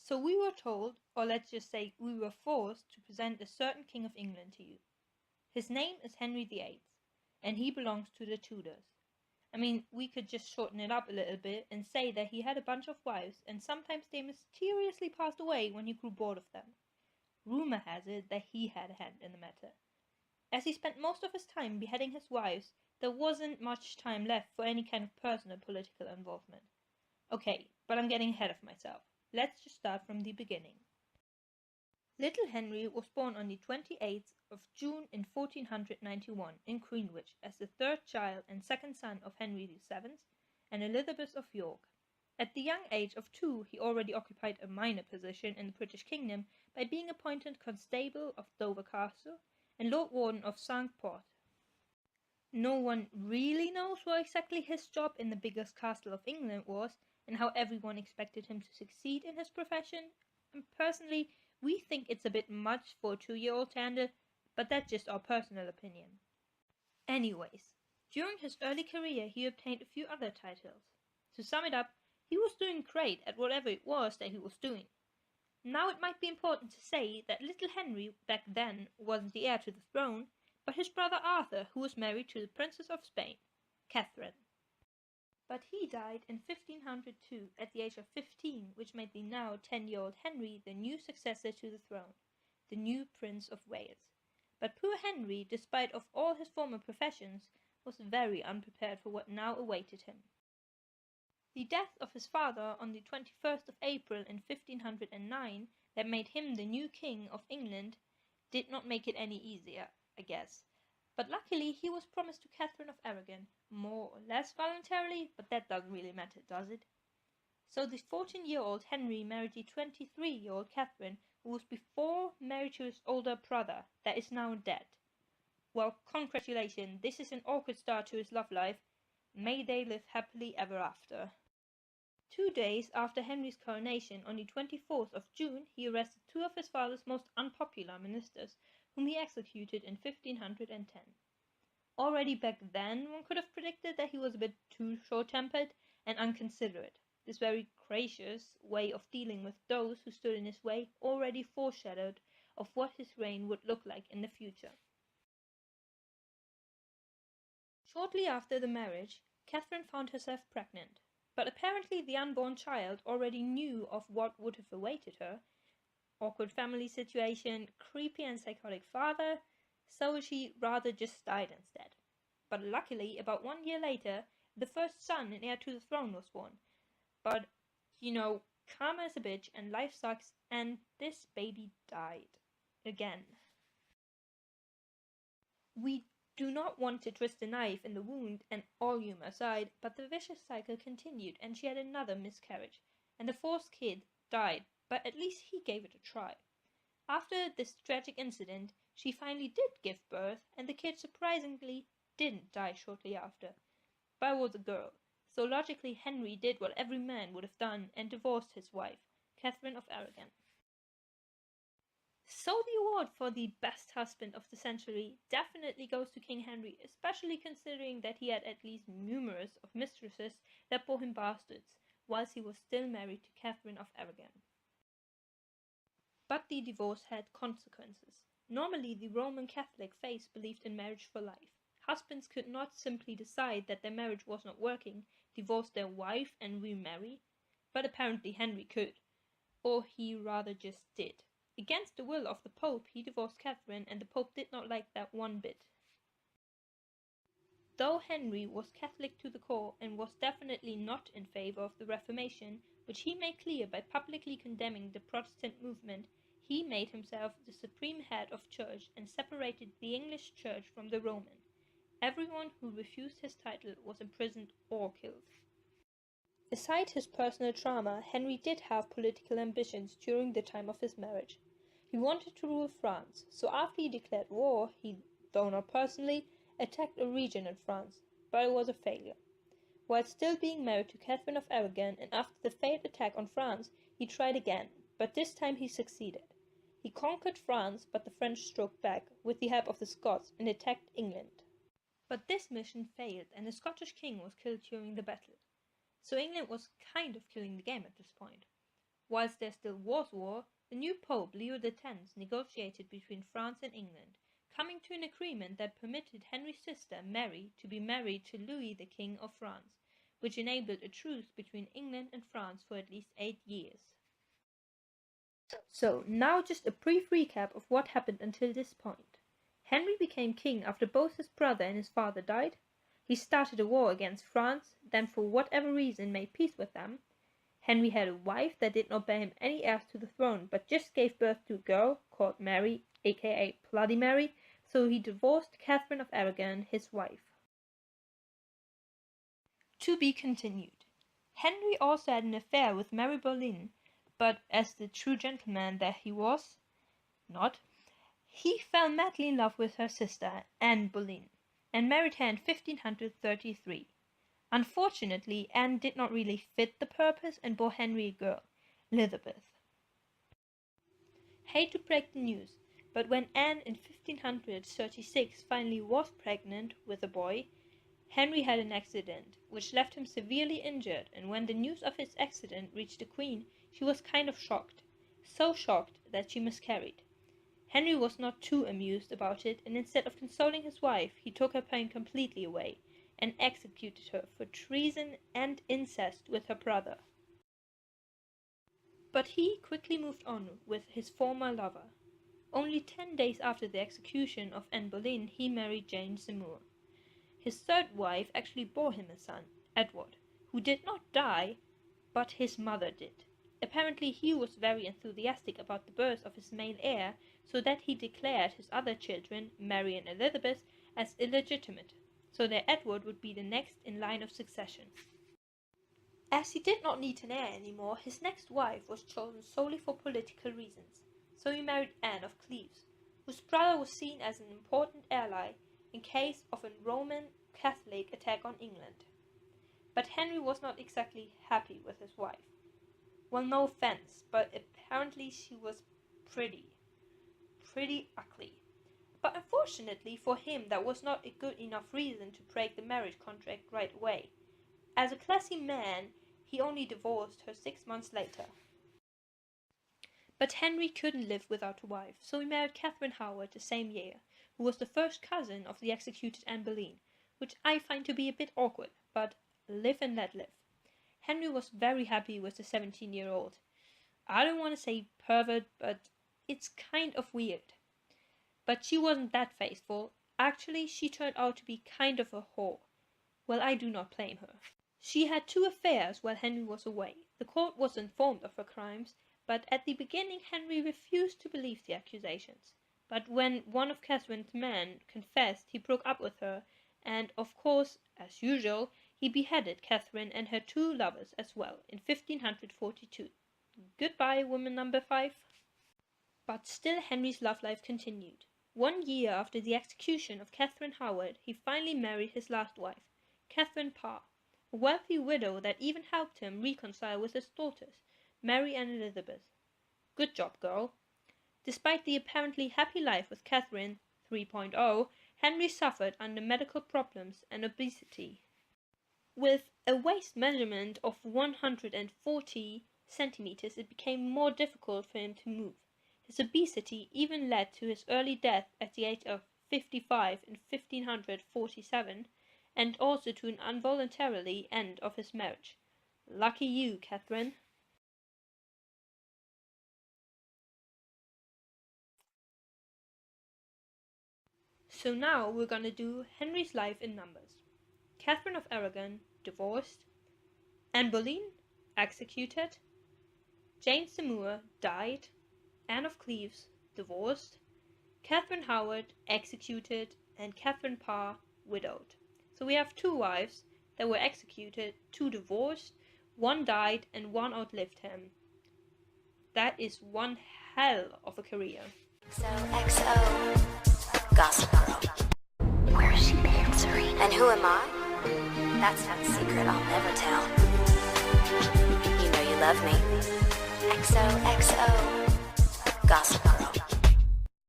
So we were told, or let's just say we were forced to present a certain King of England to you. His name is Henry VIII, and he belongs to the Tudors. I mean, we could just shorten it up a little bit and say that he had a bunch of wives, and sometimes they mysteriously passed away when he grew bored of them. Rumor has it that he had a hand in the matter. As he spent most of his time beheading his wives, there wasn't much time left for any kind of personal political involvement. Okay, but I'm getting ahead of myself. Let's just start from the beginning. Little Henry was born on the 28th of June in 1491 in Greenwich as the third child and second son of Henry VII and Elizabeth of York. At the young age of 2 he already occupied a minor position in the British kingdom by being appointed Constable of Dover Castle and Lord Warden of Cinque-Port. No one really knows what exactly his job in the biggest castle of England was and how everyone expected him to succeed in his profession, and personally we think it's a bit much for a 2-year-old to handle, but that's just our personal opinion. Anyways, during his early career he obtained a few other titles. To sum it up, he was doing great at whatever it was that he was doing. Now it might be important to say that little Henry back then wasn't the heir to the throne, but his brother Arthur, who was married to the Princess of Spain, Catherine. But he died in 1502 at the age of 15, which made the now 10-year-old Henry the new successor to the throne, the new Prince of Wales. But poor Henry, despite of all his former professions, was very unprepared for what now awaited him. The death of his father on the 21st of April in 1509, that made him the new King of England, did not make it any easier, I guess. But luckily he was promised to Catherine of Aragon, more or less voluntarily, but that doesn't really matter, does it? So the 14-year-old Henry married the 23-year-old Catherine, who was before married to his older brother, that is now dead. Well, congratulations, this is an awkward start to his love life. May they live happily ever after. 2 days after Henry's coronation, on the 24th of June, he arrested 2 of his father's most unpopular ministers, whom he executed in 1510. Already back then, one could have predicted that he was a bit too short-tempered and inconsiderate. This very gracious way of dealing with those who stood in his way already foreshadowed of what his reign would look like in the future. Shortly after the marriage, Catherine found herself pregnant. But apparently the unborn child already knew of what would have awaited her. Awkward family situation, creepy and psychotic father, so she rather just died instead. But luckily, about 1 year later, the first son and heir to the throne was born. But, karma is a bitch and life sucks, and this baby died. Again. We do not want to twist the knife in the wound, and all humor aside, but the vicious cycle continued and she had another miscarriage, and the 4th kid died, but at least he gave it a try. After this tragic incident, she finally did give birth, and the kid surprisingly didn't die shortly after. But it was a girl, so logically Henry did what every man would have done and divorced his wife, Catherine of Aragon. So the award for the best husband of the century definitely goes to King Henry, especially considering that he had at least numerous of mistresses that bore him bastards, whilst he was still married to Catherine of Aragon. But the divorce had consequences. Normally the Roman Catholic faith believed in marriage for life. Husbands could not simply decide that their marriage was not working, divorce their wife and remarry, but apparently Henry could, or he rather just did. Against the will of the Pope, he divorced Catherine, and the Pope did not like that one bit. Though Henry was Catholic to the core and was definitely not in favour of the Reformation, which he made clear by publicly condemning the Protestant movement, he made himself the supreme head of church and separated the English church from the Roman. Everyone who refused his title was imprisoned or killed. Aside his personal trauma, Henry did have political ambitions during the time of his marriage. He wanted to rule France, so after he declared war, he, though not personally, attacked a region in France, but it was a failure. While still being married to Catherine of Aragon and after the failed attack on France, he tried again, but this time he succeeded. He conquered France, but the French struck back with the help of the Scots and attacked England. But this mission failed and the Scottish king was killed during the battle. So England was kind of killing the game at this point. Whilst there still was war, the new Pope Leo X negotiated between France and England, coming to an agreement that permitted Henry's sister Mary to be married to Louis the King of France, which enabled a truce between England and France for at least 8 years. So, now just a brief recap of what happened until this point. Henry became king after both his brother and his father died. He started a war against France, then for whatever reason made peace with them. Henry had a wife that did not bear him any heirs to the throne, but just gave birth to a girl called Mary, aka Bloody Mary, so he divorced Catherine of Aragon, his wife. To be continued. Henry also had an affair with Mary Boleyn, but as the true gentleman that he was not, he fell madly in love with her sister, Anne Boleyn, and married her in 1533. Unfortunately, Anne did not really fit the purpose and bore Henry a girl, Elizabeth. Hate to break the news, but when Anne in 1536 finally was pregnant with a boy, Henry had an accident, which left him severely injured, and when the news of his accident reached the Queen, she was kind of shocked, so shocked that she miscarried. Henry was not too amused about it, and instead of consoling his wife, he took her pain completely away, and executed her for treason and incest with her brother. But he quickly moved on with his former lover. Only 10 days after the execution of Anne Boleyn, he married Jane Seymour. His third wife actually bore him a son, Edward, who did not die, but his mother did. Apparently he was very enthusiastic about the birth of his male heir, so that he declared his other children, Mary and Elizabeth, as illegitimate, so that Edward would be the next in line of succession. As he did not need an heir anymore, his next wife was chosen solely for political reasons, so he married Anne of Cleves, whose brother was seen as an important ally in case of a Roman Catholic attack on England. But Henry was not exactly happy with his wife. Well, no offense, but apparently she was pretty ugly. But unfortunately for him, that was not a good enough reason to break the marriage contract right away. As a classy man, he only divorced her 6 months later. But Henry couldn't live without a wife, so he married Catherine Howard the same year, who was the first cousin of the executed Anne Boleyn, which I find to be a bit awkward, but live and let live. Henry was very happy with the 17-year-old. I don't want to say pervert, but it's kind of weird. But she wasn't that faithful. Actually, she turned out to be kind of a whore. Well, I do not blame her. She had 2 affairs while Henry was away. The court was informed of her crimes, but at the beginning Henry refused to believe the accusations. But when one of Catherine's men confessed, he broke up with her, and of course, as usual, he beheaded Catherine and her 2 lovers as well in 1542. Goodbye, woman number 5. But still Henry's love life continued. 1 year after the execution of Catherine Howard, he finally married his last wife, Catherine Parr, a wealthy widow that even helped him reconcile with his daughters, Mary and Elizabeth. Good job, girl. Despite the apparently happy life with Catherine 3.0, Henry suffered under medical problems and obesity. With a waist measurement of 140 centimeters, it became more difficult for him to move. His obesity even led to his early death at the age of 55 in 1547, and also to an involuntary end of his marriage. Lucky you, Catherine. So now we're gonna do Henry's life in numbers. Catherine of Aragon, divorced. Anne Boleyn, executed. Jane Seymour, died. Anne of Cleves, divorced. Catherine Howard, executed. And Catherine Parr, widowed. So we have 2 wives that were executed, 2 divorced, 1 died, and 1 outlived him. That is one hell of a career. XOXO Gossip Girl. Where is she answering? And who am I? That's not a secret I'll never tell. You know you love me. XOXO Gossip Girl.